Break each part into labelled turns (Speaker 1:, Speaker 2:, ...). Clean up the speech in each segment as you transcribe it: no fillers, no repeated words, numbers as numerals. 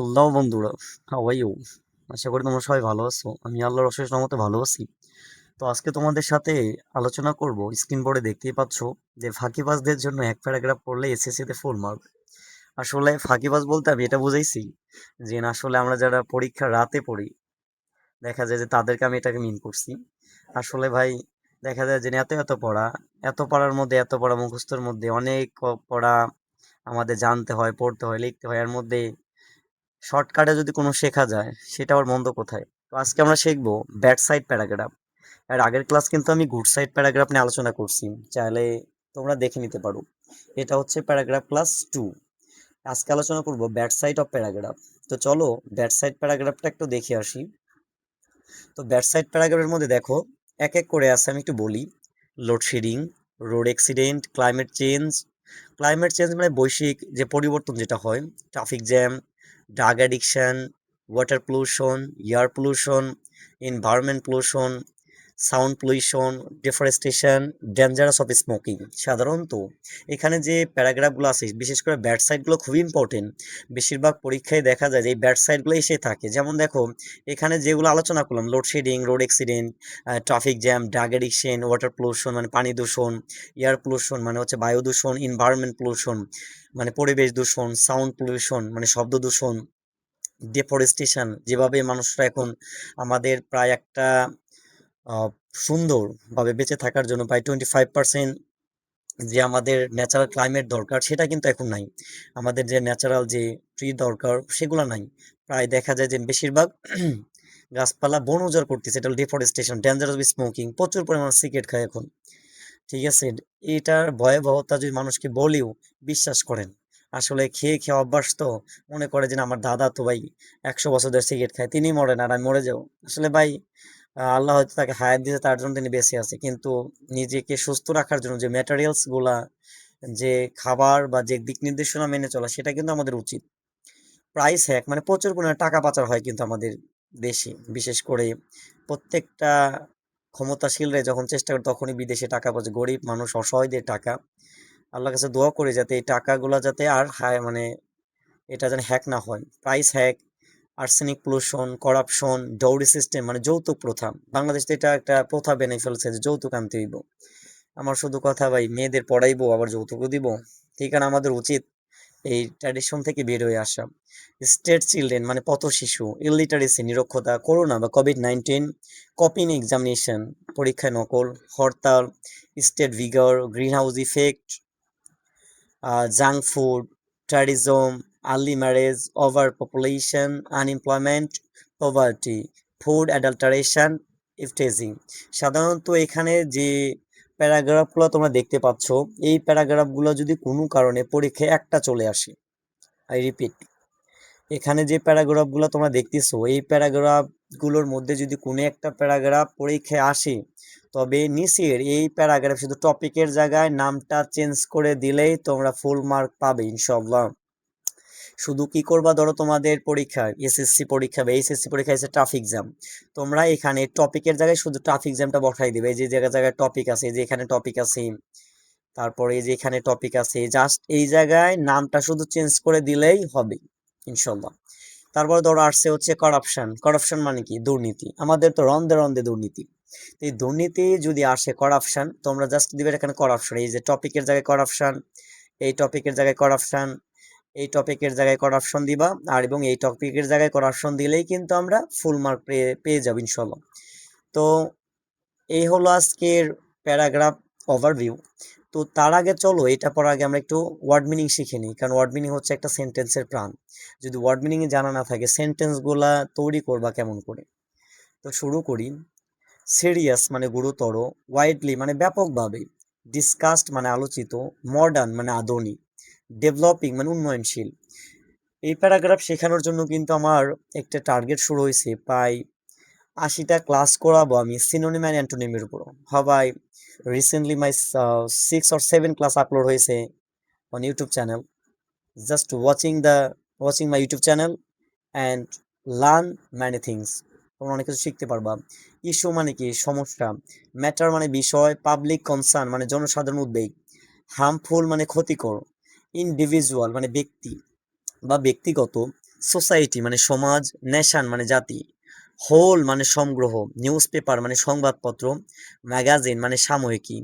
Speaker 1: Hello বন্ধুরা, how are you? আশা করি তোমরা সবাই ভালো আছো। আমি আল্লাহর অশেষ রহমতে ভালো আছি। তো আজকে তোমাদের সাথে আলোচনা করব। স্ক্রিন বোর্ডে দেখতেই পাচ্ছ যে ফাঁকিবাজদের জন্য এক প্যারাগ্রাফ পড়লে এসএসসি তে ফুল মার্ক। আসলে ফাঁকিবাজ বলতে আমি এটা বুঝাইছি যে না, আসলে আমরা যারা পরীক্ষা রাতে পড়ি, দেখা যায় যে তাদেরকে আমি এটাকে মিন করছি। আসলে ভাই, দেখা যায় যে এত এত পড়া, এত পড়ার মধ্যে এত পড়া মুখস্থর মধ্যে অনেক পড়া আমাদের জানতে হয়, পড়তে হয়, লিখতে হয়। এর মধ্যে শর্টকাটে যদি কোনো শেখা যায়, সেটা আবার মন্দ কোথায়? তো আজকে আমরা শিখবো ব্যাড সাইড প্যারাগ্রাফ। আর আগের ক্লাস কিন্তু আমি গুড সাইড প্যারাগ্রাফ নিয়ে আলোচনা করছি, চাইলে তোমরা দেখে নিতে পারো। এটা হচ্ছে প্যারাগ্রাফ ক্লাস 2। আজকে আলোচনা করবো ব্যাড সাইড অফ প্যারাগ্রাফ। তো চলো ব্যাড সাইড প্যারাগ্রাফটা একটু দেখে আসি। তো ব্যাড সাইড প্যারাগ্রাফের মধ্যে দেখো, এক এক করে আছে, আমি একটু বলি। Load shedding, road accident, climate change. Climate change মানে বৈশ্বিক যে পরিবর্তন যেটা হয়, traffic jam, drug addiction, water pollution, air pollution, environment pollution, sound pollution, deforestation, dangerous of smoking. সাধারণত এখানে যে প্যারাগ্রাফগুলো আছে, বিশেষ করে ব্যাড সাইডগুলো খুবই ইম্পর্টেন্ট। বেশিরভাগ পরীক্ষায় দেখা যায় যে এই ব্যাড সাইডগুলো এসে থাকে। যেমন দেখো, এখানে যেগুলো আলোচনা করলাম, load shedding, road accident, traffic jam, drug addiction, water pollution মানে পানি দূষণ, এয়ার পলিউশন মানে হচ্ছে বায়ু দূষণ, এনভায়রনমেন্ট পলিউশন মানে পরিবেশ দূষণ, সাউন্ড পলিউশন মানে শব্দ দূষণ, ডিফরেস্টেশন যেভাবে মানুষরা এখন আমাদের প্রায় একটা আহ, সুন্দরভাবে বেঁচে থাকার জন্য প্রায় 25% যে আমাদের ন্যাচারাল ক্লাইমেট দরকার, সেটা কিন্তু এখন নাই। আমাদের যে ন্যাচারাল যে ট্রি দরকার, সেগুলো নাই। প্রায় দেখা যায় যে বেশিরভাগ গাছপালা বন উজাড় করতেছে, এটা ডিফরেস্টেশন। ডেঞ্জারাস স্মোকিং, প্রচুর পরিমাণ সিগারেট খায় এখন। ঠিক আছে, এটার ভয়াবহতা যদি মানুষকে বলিও বিশ্বাস করেন। আসলে খেয়ে খেয়ে অভ্যাস তো। মনে করে যে না, আমার দাদা তো ভাই 100 বছর ধরে সিগারেট খায়, তিনি মরেন আর আমি মরে যাবো। আসলে ভাই, আল্লাহ হয়তো তাকে হায়াত দিয়েছে, তার জন্য তিনি বেঁচে আছে, কিন্তু নিজেকে সুস্থ রাখার জন্য যে ম্যাটেরিয়ালস গুলা, যে খাবার বা যে দিক নির্দেশনা মেনে চলা, সেটা কিন্তু আমাদের উচিত। প্রাইস হ্যাক মানে প্রচুর পরিমাণে টাকা পাচার হয় কিন্তু আমাদের দেশে, বিশেষ করে প্রত্যেকটা ক্ষমতাশীলরা যখন চেষ্টা করে তখনই বিদেশে টাকা পাচার, গরিব মানুষ অসহায়দের টাকা। আল্লাহর কাছে দোয়া করি যাতে এই টাকাগুলা যাতে আর হায় মানে এটা যেন হ্যাক না হয়। Price hack, arsenic pollution, corruption, dowry system মানে যৌতুক প্রথা। বাংলাদেশ তো এটা একটা প্রথা বেনে ফেলছে যে যৌতুক আনতে হইব। আমার শুধু কথা ভাই, মেয়েদের পড়াইবো আবার যৌতুকও দিব? ঠিক আছে, আমাদের উচিত এই ট্র্যাডিশন থেকে বের হয়ে আসা। স্টেট চিলড্রেন মানে পথ শিশু, ইলিটারেসি নিরক্ষরতা, করোনা বা কোভিড-19, কপিং এক্সামিনেশন পরীক্ষায় নকল, hartal, state vigour, green house effect, junk food, terrorism, early marriage, over population, unemployment, poverty, food adulteration, eve teasing. সাধারণত এখানে যে প্যারাগ্রাফগুলো তোমরা দেখতে পাচ্ছ, এই প্যারাগ্রাফগুলো যদি কোনো কারণে পরীক্ষায় একটা চলে আসে, আই রিপিট, এখানে যে প্যারাগ্রাফগুলো তোমরা দেখতেছো, এই প্যারাগ্রাফগুলোর মধ্যে যদি কোনো একটা প্যারাগ্রাফ পরীক্ষায় আসে, তবে নিচের এই প্যারাগ্রাফ শুধু টপিকের জায়গায় নামটা চেঞ্জ করে দিলেই তোমরা ফুল মার্ক পাবে ইনশাল্লাহ। শুধু কি করবা, ধরো তোমাদের পরীক্ষা এসএসসি পরীক্ষা বা এইচএসসি পরীক্ষা এসে ট্রাফিক জ্যাম, তোমরা এখানে টপিকের জায়গায় শুধু ট্রাফিক জ্যামটা বসাই দিবে। এই যে জায়গায় জায়গায় টপিক আছে, এই যে এখানে টপিক আছে, তারপরে এই যে এখানে টপিক আছে, জাস্ট এই জায়গায় নামটা শুধু চেঞ্জ করে দিলেই হবে ইনশাল্লাহ। তারপরে ধরো আসছে হচ্ছে করাপশন। করাপশন মানে কি? দুর্নীতি। আমাদের তো রন্ধে রন্ধে দুর্নীতি। তো এই দুর্নীতি যদি আসে, করাপশন, তোমরা জাস্ট দিবে এখানে করাপশন। এই যে টপিকের জায়গায় করাপশন, এই টপিকের জায়গায় করাপশন, এই টপিকের জায়গায় করাপশন দিবা। আর এবং এই টপিকের জায়গায় করাপশন দিলেই কিন্তু আমরা ফুল মার্ক পেয়ে পেয়ে যাবো ইনশাল্লাহ। তো এই হলো আজকের প্যারাগ্রাফ ওভারভিউ। তো তার আগে চলো, এটা পড়ার আগে আমরা একটু ওয়ার্ড মিনিং শিখে নিই, কারণ ওয়ার্ড মিনিং হচ্ছে একটা সেন্টেন্সের প্রাণ। যদি ওয়ার্ড মিনিং জানা না থাকে, সেন্টেন্স গুলা তৈরি করবা কেমন করে? তো শুরু করি। সিরিয়াস মানে গুরুতর, ওয়াইডলি মানে ব্যাপকভাবে, ডিসকাসড মানে আলোচিত, মডার্ন মানে আধুনিক, ডেভেলপিং মানে উন্নয়নশীল। এই প্যারাগ্রাফ শেখানোর জন্য কিন্তু আমার একটা টার্গেট শুরু হয়েছে, প্রায় 80টা ক্লাস করাবো আমি সিনোনিম অ্যান্ড অ্যান্টোনিমের উপর। হবাই recently my 6 or 7 class upload হয়েছে on YouTube channel. Just watching my YouTube channel and learn many things. তোমরা অনেক কিছু শিখতে পারবা। ইস্যু মানে কি? সমস্যা। ম্যাটার মানে বিষয়। পাবলিক কনসার্ন মানে জনসাধারণ উদ্বেগ। হার্মফুল মানে ক্ষতিকর। ইনডিভিজুয়াল মানে ব্যক্তি বা ব্যক্তিগত। সোসাইটি মানে সমাজ, নেশন মানে জাতি, হোল মানে সমগ্রহ, নিউজ পেপার মানে সংবাদপত্র, ম্যাগাজিন মানে সাময়িকী,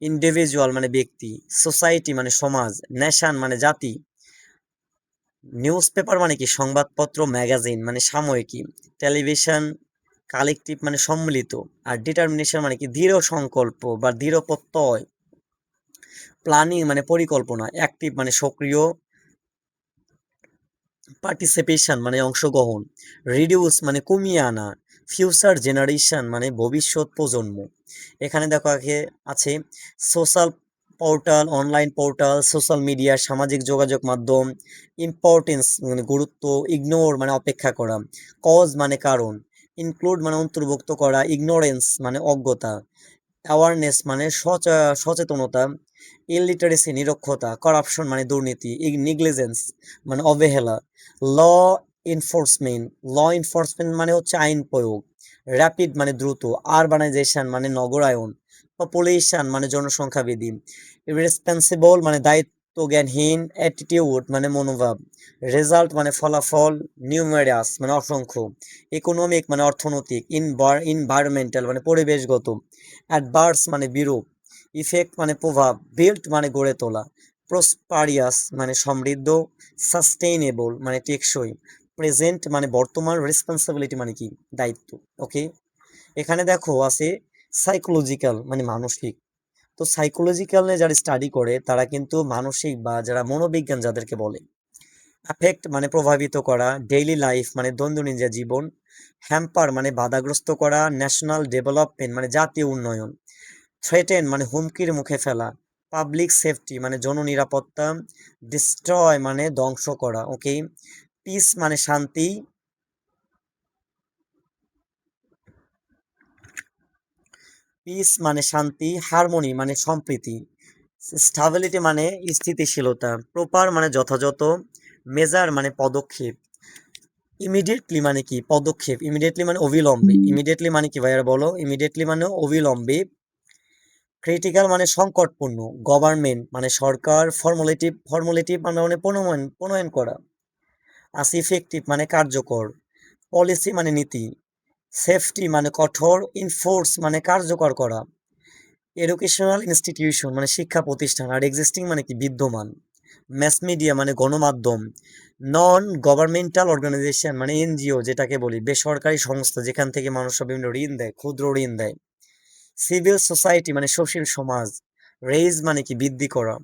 Speaker 1: ইন্ডিভিজুয়াল মানে ব্যক্তি, সোসাইটি মানে সমাজ, নেশন মানে জাতি, নিউজ পেপার মানে কি সংবাদপত্র, ম্যাগাজিন মানে সাময়িকী, টেলিভিশন কালেকটিভ মানে সম্মিলিত, আর ডিটারমিনেশন মানে কি দৃঢ় সংকল্প বা দৃঢ় প্রত্যয়, প্ল্যানিং মানে পরিকল্পনা, অ্যাক্টিভ মানে সক্রিয়, পার্টিসিপেশন মানে অংশগ্রহণ, রিডিউস মানে কমিয়ে আনা, ফিউচার জেনারেশন মানে ভবিষ্যৎ প্রজন্ম। এখানে দেখো আগে আছে social portal, online portal, social media সামাজিক যোগাযোগ মাধ্যম, ইম্পর্টেন্স মানে গুরুত্ব, ইগনোর মানে অপেক্ষা করা, কজ মানে কারণ, ইনক্লুড মানে অন্তর্ভুক্ত করা, ইগনোরেন্স মানে অজ্ঞতা, অ্যাওয়ারনেস মানে সচেতনতা, ইলিটারেসি নিরক্ষরতা, কারাপশন মানে দুর্নীতি, নেগলিজেন্স মানে অবহেলা, ল এনফোর্সমেন্ট, ল এনফোর্সমেন্ট মানে হচ্ছে আইন প্রয়োগ, র্যাপিড মানে দ্রুত, আরবানাইজেশন মানে নগরায়ন, পপুলেশন মানে জনসংখ্যা বৃদ্ধি, ইরেসপন্সিবল মানে দায়িত্ব জ্ঞানহীন, অ্যাটিটিউড মানে মনোভাব, রেজাল্ট মানে ফলাফল, নিউমেরাস মানে অসংখ্য, ইকোনমিক মানে অর্থনৈতিক, ইনভায়রনমেন্টাল মানে পরিবেশগত, অ্যাডভার্স মানে বিরূপ, ইফেক্ট মানে প্রভাব, বিল্ট মানে গড়ে তোলা, প্রসপারিয়াস মানে সমৃদ্ধ, সাস্টেইনেবল মানে টেকসই, প্রেজেন্ট মানে বর্তমান, রেসপন্সিবিলিটি মানে কি দায়িত্ব। ওকে, এখানে দেখো আছে সাইকোলজিক্যাল মানে মানসিক। তো সাইকোলজিক্যাল নিয়ে যারা স্টাডি করে তারা কিন্তু মানসিক বা যারা মনোবিজ্ঞান যাদেরকে বলে, অ্যাফেক্ট মানে প্রভাবিত করা, ডেইলি লাইফ মানে দৈনন্দিন যে জীবন, হ্যাম্পার মানে বাধাগ্রস্ত করা, ন্যাশনাল ডেভেলপমেন্ট মানে জাতীয় উন্নয়ন, থ্রেটেন মানে হুমকির মুখে ফেলা, পাবলিক সেফটি মানে জননিরাপত্তা, ডিস্ট্রয় মানে ধ্বংস করা। ওকে, পিস মানে শান্তি, পিস মানে শান্তি, হারমোনি মানে সম্প্রীতি, স্টাবিলিটি মানে স্থিতিশীলতা, প্রপার মানে যথাযথ, মেজার মানে পদক্ষেপ, ইমিডিয়েটলি মানে কি পদক্ষেপ, ইমিডিয়েটলি মানে অবিলম্বে, ইমিডিয়েটলি মানে কি ভাইয়ারা বলো, ইমিডিয়েটলি মানে অবিলম্বে, ক্রিটিক্যাল মানে সংকটপূর্ণ, গভর্নমেন্ট মানে সরকার, ফর্মুলেটিভ মানে প্রণয়ন করা, আর ইফেক্টিভ মানে কার্যকর, পলিসি মানে নীতি, সেফটি মানে কঠোর, ইনফোর্স মানে কার্যকর করা, এডুকেশনাল ইনস্টিটিউশন মানে শিক্ষা প্রতিষ্ঠান, আর এক্সিস্টিং মানে কি বিদ্যমান, ম্যাস মিডিয়া মানে গণমাধ্যম, নন গভর্নমেন্টাল অর্গানাইজেশন মানে এনজিও যেটাকে বলি বেসরকারি সংস্থা যেখান থেকে মানুষ বিভিন্ন ঋণ দেয়, ক্ষুদ্র ঋণ দেয়, সিভিল সোসাইটি মানে সুশীল সমাজ, রেইজ মানে কি বৃদ্ধি করা,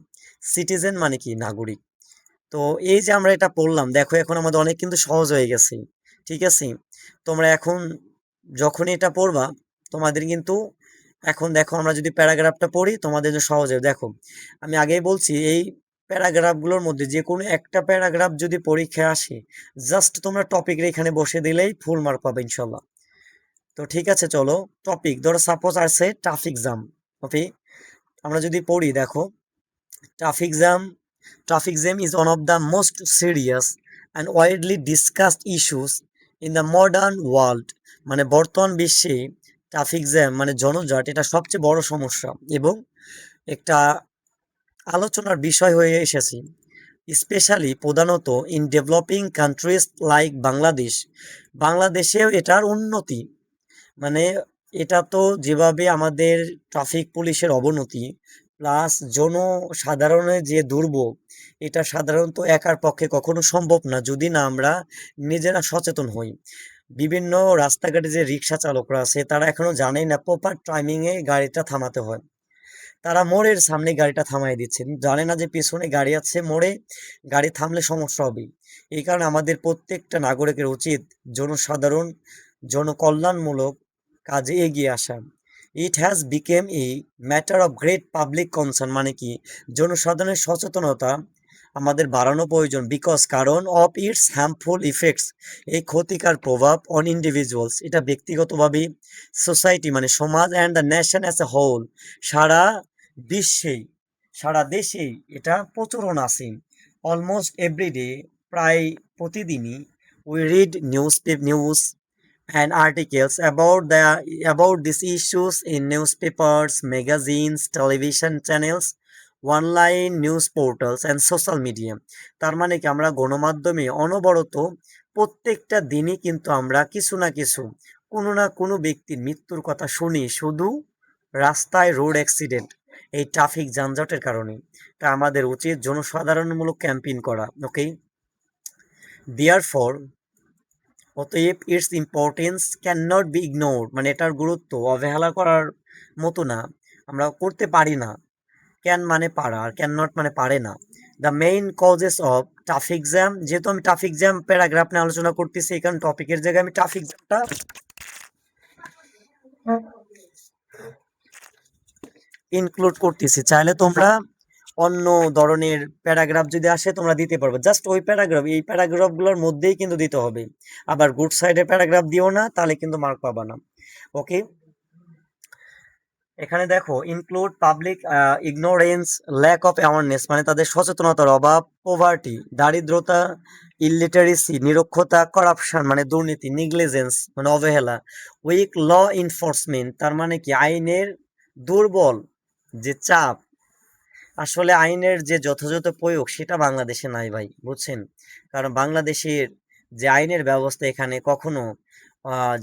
Speaker 1: সিটিজেন মানে কি নাগরিক। তো এই যে আমরা এটা পড়লাম দেখো এখন আমাদের অনেক কিন্তু সহজ হয়ে গেছে। ঠিক আছে, তোমরা এখন যখনই এটা পড়বা তোমাদের কিন্তু এখন দেখো আমরা যদি প্যারাগ্রাফটা পড়ি তোমাদের জন্য সহজ হবে। দেখো আমি আগেই বলছি এই প্যারাগ্রাফগুলোর মধ্যে যে কোনো একটা প্যারাগ্রাফ যদি পরীক্ষায় আসে জাস্ট তোমরা টপিকের এখানে বসে দিলেই ফুল মার্ক পাবে ইনশাল্লাহ। তো ঠিক আছে চলো, টপিক ধরো সাপোজ আছে ট্রাফিক জ্যাম। ওকে, আমরা যদি পড়ি দেখো traffic jam, traffic jam is one of the most serious and widely discussed issues in the modern world। মানে বর্তমান বিশ্বে ট্রাফিক জ্যাম মানে জনজট এটা সবচেয়ে বড় সমস্যা এবং একটা আলোচনার বিষয় হয়ে এসেছে, স্পেশালি প্রধানত in developing countries like Bangladesh. বাংলাদেশেও এটার উন্নতি মানে এটা তো যেভাবে আমাদের ট্রাফিক পুলিশের অবনতি প্লাস জনসাধারণের যে দুর্ভোগ, এটা সাধারণত একার পক্ষে কখনো সম্ভব না যদি না আমরা নিজেরা সচেতন হই। বিভিন্ন রাস্তাঘাটে যে রিক্সা চালকরা আছে তারা এখনো জানেই না প্রপার টাইমিংয়ে গাড়িটা থামাতে হয়, তারা মোড়ের সামনে গাড়িটা থামাই দিচ্ছে, জানে না যে পিছনে গাড়ি আছে, মোড়ে গাড়ি থামলে সমস্যা হবে। এই কারণে আমাদের প্রত্যেকটা নাগরিকের উচিত জনসাধারণ জনকল্যাণমূলক কাজে এগিয়ে আসা। It has became a matter of great public concern মানে কি জনসাধারণের সচেতনতা আমাদের বাড়ানো প্রয়োজন, বিকজ কারণ অফ ইটস হার্মফুল ইফেক্টস এই ক্ষতিকার প্রভাব অন ইন্ডিভিজুয়ালস এটা ব্যক্তিগতভাবে, সোসাইটি মানে সমাজ, and the nation as a whole সারা বিশ্বেই, সারা দেশেই এটা প্রচলন আছে। অলমোস্ট এভরিডে প্রায় প্রতিদিনই we read news and articles about these issues in newspapers, magazines, television channels, online news portals and social media. তার মানে কি আমরা গণমাধ্যমে অনবরত প্রত্যেকটা দিনই কিন্তু আমরা কিছু না কিছু কোনো না কোনো ব্যক্তির মৃত্যুর কথা শুনি, শুধু রাস্তায় রোড অ্যাক্সিডেন্ট, এই ট্রাফিক যানজটের কারণে। তা আমাদের উচিত জনসাধারণমূলক ক্যাম্পেইন করা। ওকে, দেয়ারফর, অতএব its importance can not be ignore, মানে এটার গুরুত্ব অবহেলা করার মতো না, আমরা করতে পারি না। ক্যান মানে পারা, আর ক্যান নট মানে পারে না। The main causes of traffic jam, যেহেতু আমি ট্রাফিক জ্যাম প্যারাগ্রাফ নিয়ে আলোচনা করতেছি, এই কারণে টপিকের জায়গায় আমি ট্রাফিক জ্যামটা ইনক্লুড করতেছি। চাইলে তোমরা অন্য ধরনের প্যারাগ্রাফ যদি আসে তোমরা দিতে পারবে, জাস্ট ওই প্যারাগ্রাফ, এই প্যারাগ্রাফগুলোর মধ্যেই কিন্তু দিতে হবে। আবার গুড সাইডের প্যারাগ্রাফ দিও না, তাহলে কিন্তু মার্ক পাবা না। ওকে, এখানে দেখো include public ignorance, lack of awareness, মানে তাদের সচেতনতার অভাব, পোভার্টি দারিদ্রতা, ইলিটারেসি নিরক্ষরতা, করাপশন মানে দুর্নীতি, নেগলিজেন্স মানে অবহেলা, উইক ল এনফোর্সমেন্ট তার মানে কি আইনের দুর্বল যে চাপ, আসলে আইনের যে যথাযথ প্রয়োগ সেটা বাংলাদেশে নাই ভাই, বুঝছেন? কারণ বাংলাদেশের যে আইনের ব্যবস্থা এখানে কখনো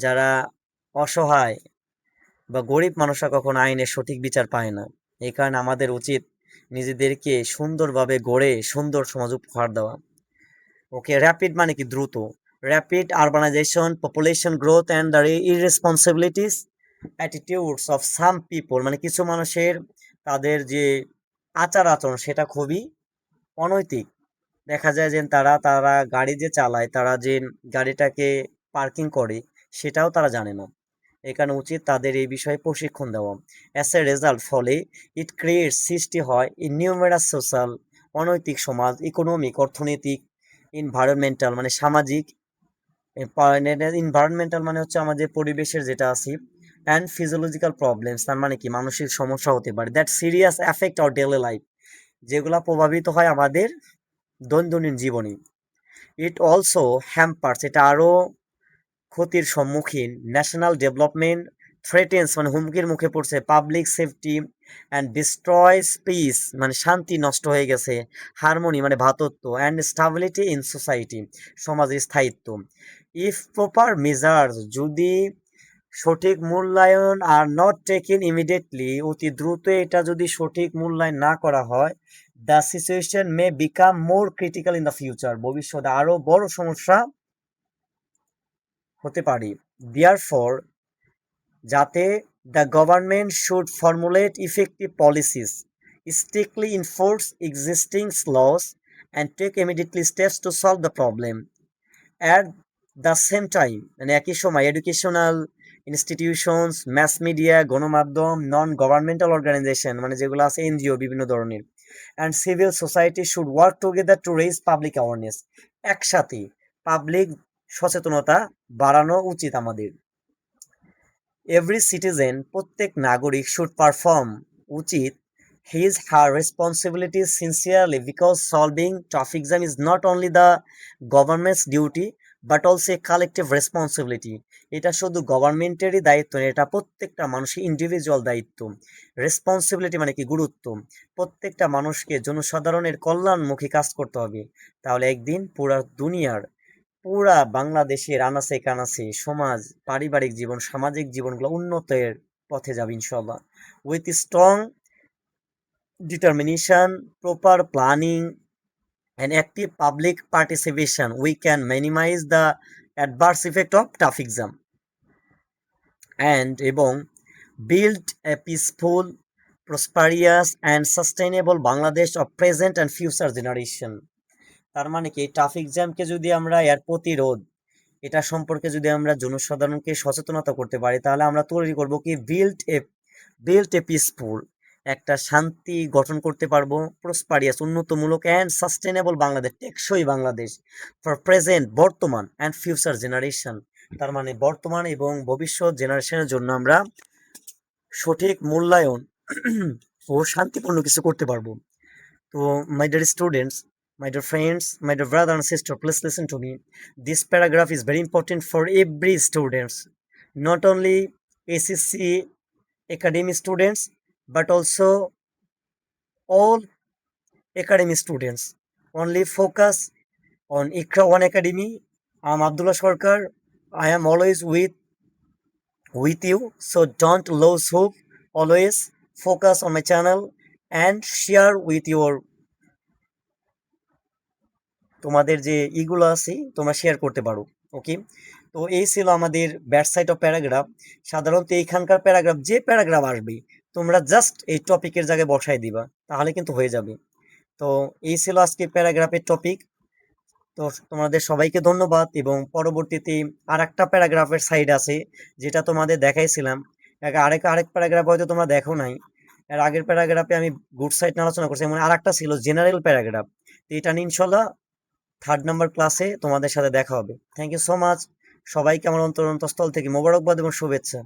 Speaker 1: যারা অসহায় বা গরিব মানুষরা কখনো আইনের সঠিক বিচার পায় না। এই কারণে আমাদের উচিত নিজেদেরকে সুন্দরভাবে গড়ে সুন্দর সমাজ উপহার দেওয়া। ওকে, র্যাপিড মানে কি দ্রুত, rapid urbanisation, population growth and the irresponsibilities attitudes of some people, মানে কিছু মানুষের তাদের যে আচার আচরণ সেটা খুবই অনৈতিক। দেখা যায় যে তারা তারা গাড়ি যে চালায়, তারা যে গাড়িটাকে পার্কিং করে সেটাও তারা জানে না। এখানে উচিত তাদের এই বিষয়ে প্রশিক্ষণ দেওয়া। অ্যাজ এ রেজাল্ট, ফলে ইট ক্রিয়েটস সৃষ্টি হয় ইন নিউমেরাস সোশ্যাল, অনৈতিক সমাজ, ইকোনমিক অর্থনৈতিক, ইনভায়রনমেন্টাল মানে সামাজিক, ইনভায়রনমেন্টাল মানে হচ্ছে আমাদের পরিবেশের যেটা আছে, অ্যান্ড ফিজিওলজিক্যাল প্রবলেমস তার মানে কি মানসিক সমস্যা হতে পারে, that serious effect our daily life, যেগুলা প্রভাবিত হয় আমাদের দৈনন্দিন জীবনে। ইট অলসো হ্যাম্পার্স, এটা আরও ক্ষতির সম্মুখীন, ন্যাশনাল ডেভেলপমেন্ট, থ্রেটেন্স মানে হুমকির মুখে পড়ছে, পাবলিক সেফটি অ্যান্ড ডিস্ট্রয়স পিস মানে শান্তি নষ্ট হয়ে গেছে, হারমোনি মানে ভ্রাতৃত্ব, অ্যান্ড স্টাবিলিটি ইন সোসাইটি সমাজের স্থায়িত্ব। ইফ প্রপার মেজার্স, যদি সঠিক মূল্যায়ন আর নট টেকেন ইমিডিয়েটলি, অতি দ্রুত এটা যদি সঠিক মূল্যায়ন না করা হয়, the situation may become more critical in the future, ভবিষ্যতে আরো বড় সমস্যা হতে পারে। দেয়ারফর, যাতে the government should formulate effective policies, strictly enforce existing laws and take immediately steps to solve the problem. At the same time, মানে একই সময় এডুকেশনাল ইনস্টিটিউশনস, মাস মিডিয়া গণমাধ্যম, নন গভর্নমেন্টাল অর্গানাইজেশন মানে যেগুলো আছে এনজিও বিভিন্ন ধরনের, and civil society should work together to raise public awareness, একসাথে পাবলিক সচেতনতা বাড়ানো উচিত আমাদের। এভরি সিটিজেন প্রত্যেক নাগরিক শুড পারফর্ম উচিত his her responsibilities sincerely, because solving traffic jam is not only the government's duty but also a collective responsibility, এটা শুধু গভর্নমেন্টেরই দায়িত্ব না, এটা প্রত্যেকটা মানুষের ইন্ডিভিজুয়াল দায়িত্ব। রেসপন্সিবিলিটি মানে কি গুরুত্ব, প্রত্যেকটা মানুষকে জনসাধারণের কল্যাণমুখী কাজ করতে হবে, তাহলে একদিন পুরা দুনিয়ার, পুরা বাংলাদেশের আনাচে কানাচে সমাজ, পারিবারিক জীবন, সামাজিক জীবনগুলো উন্নতের পথে যাবে ইনশাল্লাহ। With strong determination, proper planning and active public participation, we can minimise the adverse effect of traffic jam এবং build a peaceful, prosperous and sustainable Bangladesh of present and future generation. তার মানে কি ট্রাফিক জ্যামকে যদি আমরা এর প্রতিরোধ, এটা সম্পর্কে যদি আমরা জনসাধারণকে সচেতনতা করতে পারি, তাহলে আমরা তৈরি করব কি বিল্ড এ পিসফুল, একটা শান্তি গঠন করতে পারবো, প্রসপারিয়াস উন্নতমূলক, অ্যান্ড সাস্টেনেবল বাংলাদেশ টেকসই বাংলাদেশ ফর প্রেজেন্ট বর্তমান অ্যান্ড ফিউচার জেনারেশন, তার মানে বর্তমান এবং ভবিষ্যৎ জেনারেশনের জন্য আমরা সঠিক মূল্যায়ন ও শান্তিপূর্ণ কিছু করতে পারবো। তো my dear students, my dear friends, my dear brother and sister, please listen to me. This paragraph is very important for every students, not only SSC academic students, but also all academy students. Only focus on Ikra One Academy. I'm Abdullah Sarkar. I am always with you. So don't lose hope. Always focus on my channel and share with your তোমাদের যে ইগুলো আছে তোমরা share করতে পারো। ওকে, তো এই ছিল আমাদের ব্যাট সাইড অফ প্যারাগ্রাফ। সাধারণত এইখানকার প্যারাগ্রাফ যে প্যারাগ্রাফ আসবে তোমরা জাস্ট এই টপিকের জায়গায় বসাই দিবা, তাহলে কিন্তু হয়ে যাবে। তো এই ছিল আজকে প্যারাগ্রাফের টপিক। তো তোমাদের সবাইকে ধন্যবাদ, এবং পরবর্তীতে আর একটা প্যারাগ্রাফের সাইড আছে যেটা তোমাদের দেখাইছিলাম। আরেক প্যারাগ্রাফ হয়তো তোমরা দেখো নাই। এর আগের প্যারাগ্রাফে আমি গুড সাইড নিয়ে আলোচনা করছি, এবং আর একটা ছিল জেনারেল প্যারাগ্রাফ। তো এটা নিয়ে ইনশাল্লাহ 3rd নাম্বার ক্লাসে তোমাদের সাথে দেখা হবে। Thank you so much. সবাইকে আমার অন্তরস্থল থেকে মোবারকবাদ এবং শুভেচ্ছা।